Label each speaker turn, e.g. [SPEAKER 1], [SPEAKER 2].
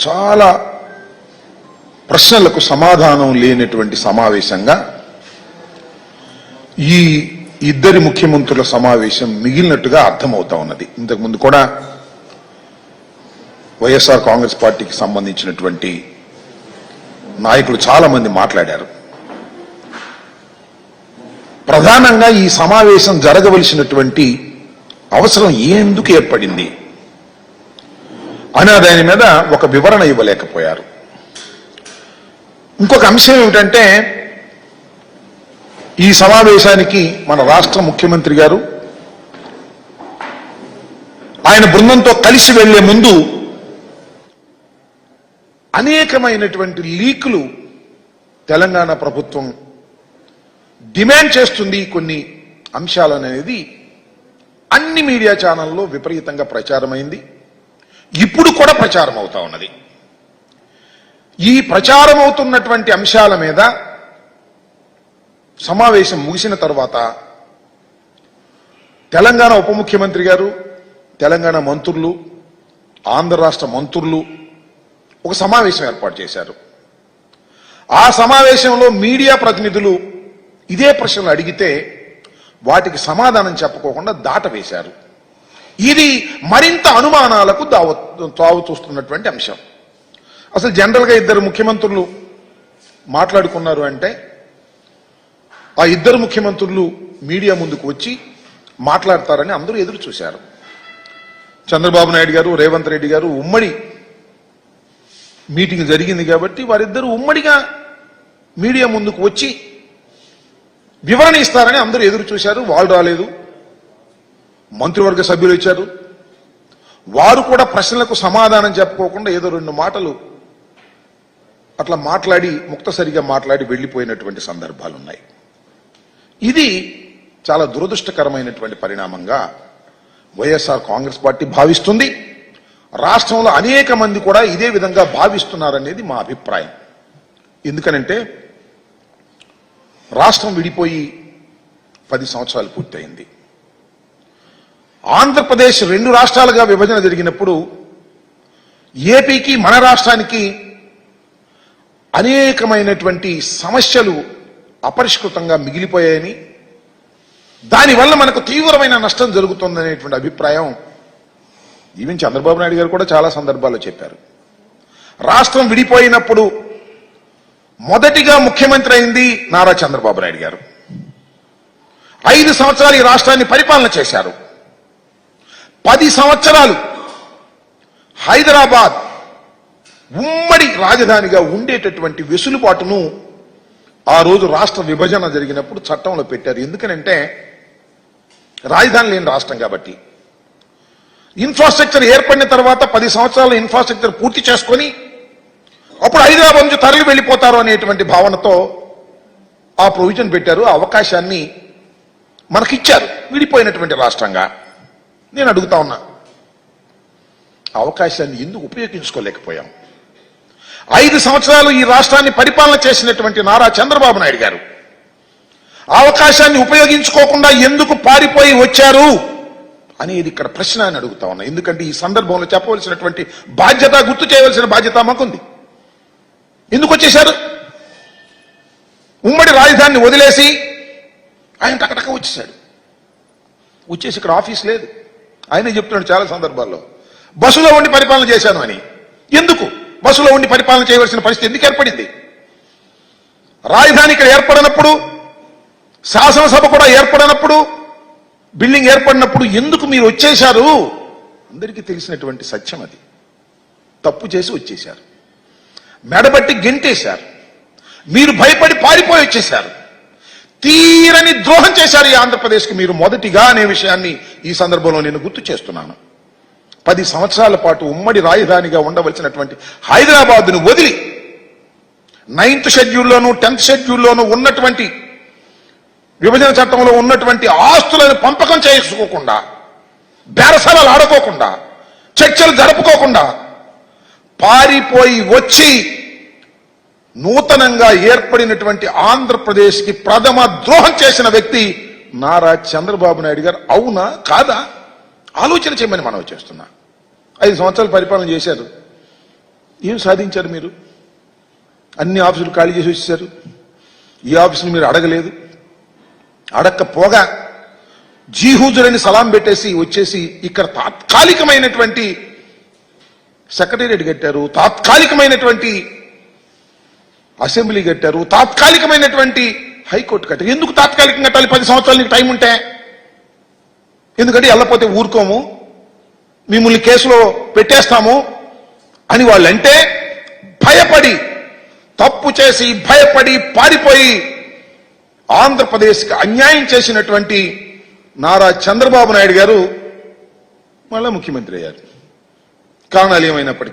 [SPEAKER 1] చాలా ప్రశ్నలకు సమాధానం లేనటువంటి సమావేశంగా ఈ ఇద్దరి ముఖ్యమంత్రుల సమావేశం మిగిలినట్టుగా అర్థమవుతా ఉన్నది. ఇంతకుముందు కూడా వైఎస్ఆర్ కాంగ్రెస్ పార్టీకి సంబంధించినటువంటి నాయకులు చాలా మంది మాట్లాడారు. ప్రధానంగా ఈ సమావేశం జరగవలసినటువంటి అవసరం ఎందుకు ఏర్పడింది అనే దాని మీద ఒక వివరణ ఇవ్వలేకపోయారు. ఇంకొక అంశం ఏమిటంటే, ఈ సమావేశానికి మన రాష్ట్ర ముఖ్యమంత్రి గారు ఆయన బృందంతో కలిసి వెళ్లే ముందు అనేకమైనటువంటి లీకులు తెలంగాణ ప్రభుత్వం డిమాండ్ చేస్తుంది కొన్ని అంశాలనేది అన్ని మీడియా ఛానల్లో విపరీతంగా ప్రచారమైంది. ఇప్పుడు కూడా ప్రచారం అవుతా ఉన్నది. ఈ ప్రచారం అవుతున్నటువంటి అంశాల మీద సమావేశం ముగిసిన తర్వాత తెలంగాణ ఉప ముఖ్యమంత్రి గారు, తెలంగాణ మంత్రులు, ఆంధ్ర రాష్ట్ర మంత్రులు ఒక సమావేశం ఏర్పాటు చేశారు. ఆ సమావేశంలో మీడియా ప్రతినిధులు ఇదే ప్రశ్నలు అడిగితే వాటికి సమాధానం చెప్పుకోకుండా దాటవేశారు. ఇది మరింత అనుమానాలకు తావు చూస్తున్నటువంటి అంశం. అసలు జనరల్గా ఇద్దరు ముఖ్యమంత్రులు మాట్లాడుకున్నారు అంటే ఆ ఇద్దరు ముఖ్యమంత్రులు మీడియా ముందుకు వచ్చి మాట్లాడతారని అందరూ ఎదురు చూశారు. చంద్రబాబు నాయుడు గారు, రేవంత్ రెడ్డి గారు ఉమ్మడి మీటింగ్ జరిగింది కాబట్టి వారిద్దరూ ఉమ్మడిగా మీడియా ముందుకు వచ్చి వివరణ ఇస్తారని అందరూ ఎదురు చూశారు. వాళ్ళు రాలేదు. మంత్రివర్గ సభ్యులు ఇచ్చారు. వారు కూడా ప్రశ్నలకు సమాధానం చెప్పుకోకుండా ఏదో రెండు మాటలు అట్లా మాట్లాడి ముక్తసరిగా మాట్లాడి వెళ్లిపోయినటువంటి సందర్భాలు ఉన్నాయి. ఇది చాలా దురదృష్టకరమైనటువంటి పరిణామంగా వైఎస్ఆర్ కాంగ్రెస్ పార్టీ భావిస్తుంది. రాష్ట్రంలో అనేక మంది కూడా ఇదే విధంగా భావిస్తున్నారనేది మా అభిప్రాయం. ఎందుకనంటే రాష్ట్రం విడిపోయి 10 సంవత్సరాలు పూర్తయింది. ఆంధ్రప్రదేశ్ 2 రాష్ట్రాలుగా విభజన జరిగినప్పుడు ఏపీకి మన రాష్ట్రానికి అనేకమైనటువంటి సమస్యలు అపరిష్కృతంగా మిగిలిపోయాయని, దానివల్ల మనకు తీవ్రమైన నష్టం జరుగుతుందనేటువంటి అభిప్రాయం ఈవెన్ చంద్రబాబు నాయుడు గారు కూడా చాలా సందర్భాల్లో చెప్పారు. రాష్ట్రం విడిపోయినప్పుడు మొదటిగా ముఖ్యమంత్రి అయింది నారా చంద్రబాబు నాయుడు గారు. 5 సంవత్సరాలు ఈ రాష్ట్రాన్ని పరిపాలన చేశారు. 10 సంవత్సరాలు హైదరాబాద్ ఉమ్మడి రాజధానిగా ఉండేటటువంటి వెసులుబాటును ఆ రోజు రాష్ట్ర విభజన జరిగినప్పుడు చట్టంలో పెట్టారు. ఎందుకనంటే రాజధాని లేని రాష్ట్రం కాబట్టి. ఇన్ఫ్రాస్ట్రక్చర్ ఏర్పడిన తర్వాత 10 సంవత్సరాల ఇన్ఫ్రాస్ట్రక్చర్ పూర్తి చేసుకొని అప్పుడు హైదరాబాద్ నుంచి తరలి వెళ్ళిపోతారు అనేటువంటి భావనతో ఆ ప్రొవిజన్ పెట్టారు. ఆ అవకాశాన్ని మనకిచ్చారు విడిపోయినటువంటి రాష్ట్రంగా. నేను అడుగుతా ఉన్నా, అవకాశాన్ని ఎందుకు ఉపయోగించుకోలేకపోయాం? 5 సంవత్సరాలు ఈ రాష్ట్రాన్ని పరిపాలన చేసినటువంటి నారా చంద్రబాబు నాయుడు గారు అవకాశాన్ని ఉపయోగించుకోకుండా ఎందుకు పారిపోయి వచ్చారు అనేది ఇక్కడ ప్రశ్న అని అడుగుతా ఉన్నా. ఎందుకంటే ఈ సందర్భంలో చెప్పవలసినటువంటి బాధ్యత, గుర్తు చేయవలసిన బాధ్యత మాకుంది. ఎందుకు వచ్చేశారు? ఉమ్మడి రాజధానిని వదిలేసి ఆయన టకటక వచ్చేశాడు. వచ్చేసి ఇక్కడ ఆఫీస్ లేదు. ఆయనే చెప్తున్నాడు చాలా సందర్భాల్లో, బస్సులో ఉండి పరిపాలన చేశాను అని. ఎందుకు బస్సులో ఉండి పరిపాలన చేయవలసిన పరిస్థితి ఎందుకు ఏర్పడింది? రాజధాని ఇక్కడ ఏర్పడినప్పుడు, శాసనసభ కూడా ఏర్పడినప్పుడు, బిల్డింగ్ ఏర్పడినప్పుడు ఎందుకు మీరు వచ్చేశారు? అందరికీ తెలిసినటువంటి సత్యం అది. తప్పు చేసి వచ్చేశారు. మెడబట్టి గెంటేశారు. మీరు భయపడి పారిపోయి వచ్చేశారు. తీరని ద్రోహం చేశారు ఈ ఆంధ్రప్రదేశ్కి మీరు మొదటిగా అనే విషయాన్ని ఈ సందర్భంలో నేను గుర్తు చేస్తున్నాను. 10 సంవత్సరాల పాటు ఉమ్మడి రాజధానిగా ఉండవలసినటువంటి హైదరాబాద్ను వదిలి 9th షెడ్యూల్లోనూ 10th షెడ్యూల్లోనూ ఉన్నటువంటి విభజన చట్టంలో ఉన్నటువంటి ఆస్తులను పంపకం చేసుకోకుండా, బేరసాలలు ఆడుకోకుండా, చర్చలు జరుపుకోకుండా పారిపోయి వచ్చి నూతనంగా ఏర్పడినటువంటి ఆంధ్రప్రదేశ్కి ప్రథమ ద్రోహం చేసిన వ్యక్తి నారా చంద్రబాబు నాయుడు గారు. అవునా కాదా ఆలోచన చేయమని మనం చేస్తున్నా. 5 సంవత్సరాలు పరిపాలన చేశారు. ఏం సాధించారు మీరు? అన్ని ఆఫీసులు ఖాళీ చేసి వచ్చేసారు. ఈ ఆఫీసుని మీరు అడగలేదు. అడగకపోగా జీహూజులని సలాం పెట్టేసి వచ్చేసి ఇక్కడ తాత్కాలికమైనటువంటి సెక్రటేరియట్ కట్టారు, తాత్కాలికమైనటువంటి అసెంబ్లీ కట్టారు, తాత్కాలికమైనటువంటి హైకోర్టు కట్టారు. ఎందుకు తాత్కాలికంగా కట్టాలి? 10 సంవత్సరాలు నీకు టైం ఉంటే. ఎందుకంటే వెళ్ళపోతే ఊరుకోము, మిమ్మల్ని కేసులో పెట్టేస్తాము అని వాళ్ళంటే భయపడి, తప్పు చేసి భయపడి పారిపోయి ఆంధ్రప్రదేశ్కి అన్యాయం చేసినటువంటి నారా చంద్రబాబు నాయుడు గారు మళ్ళా ముఖ్యమంత్రి అయ్యారు. కారణాలు ఏమైనప్పటికీ